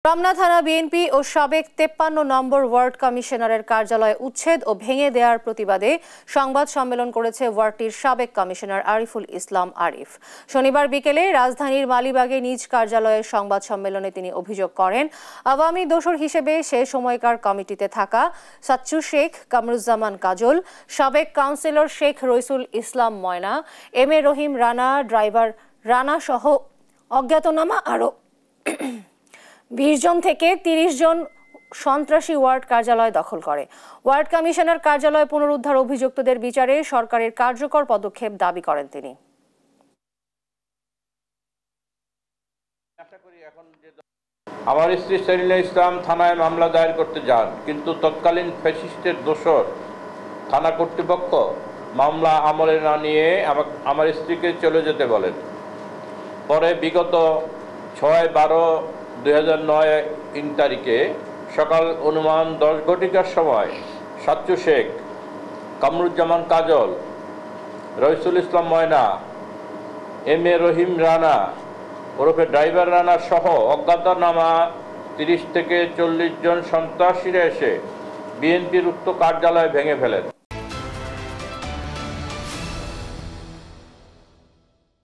রমনা থানা বিএনপি ও সাবেক ৫৩ নম্বর ওয়ার্ড কমিশনারের কার্যালয় উচ্ছেদ ও ভেঙে দেওয়ার প্রতিবাদে সংবাদ সম্মেলন করেছে ওয়ার্ডটির সাবেক কমিশনার আরিফুল ইসলাম আরিফ। শনিবার বিকেলে রাজধানীর মালিবাগে নিজ কার্যালয়ের সংবাদ সম্মেলনে তিনি অভিযোগ করেন, আওয়ামী দোসর হিসেবে সে সময়কার কমিটিতে থাকা সাচ্চু শেখ, কামরুজ্জামান কাজল, সাবেক councillor Sheikh Raisul Islam Moyna, M A Rahim Rana, driver Rana সহ অজ্ঞাতনামা আরও ২০ জন থেকে ৩০ জন সন্ত্রাসী ওয়ার্ড কার্যালয় দখল করে। ওয়ার্ড কমিশনার কার্যালয় পুনরুদ্ধার অভিযুক্তদের বিচারে সরকারের কার্যকর পদক্ষেপ দাবি করেন তিনি। আমার স্ত্রী সেলিনা ইসলাম থানায় মামলা দায়ের করতে যান, কিন্তু তৎকালীন ফ্যাসিস্টের দোসর থানা কর্তৃপক্ষ মামলা আমলে না নিয়ে আমার স্ত্রীকে চলে যেতে বলেন। পরে বিগত ৬/১২/২০০৯ তারিখে সকাল অনুমান ১০ ঘটিকার সময় সাচ্চু শেখ, কামরুজ্জামান কাজল, রইসুল ইসলাম ময়না, এম এ রহিম রানা ওরফে ড্রাইভার রানা সহ অজ্ঞাতনামা ৩০ থেকে ৪০ জন সন্ত্রাসীরা এসে বিএনপির উক্ত কার্যালয় ভেঙে ফেলেন।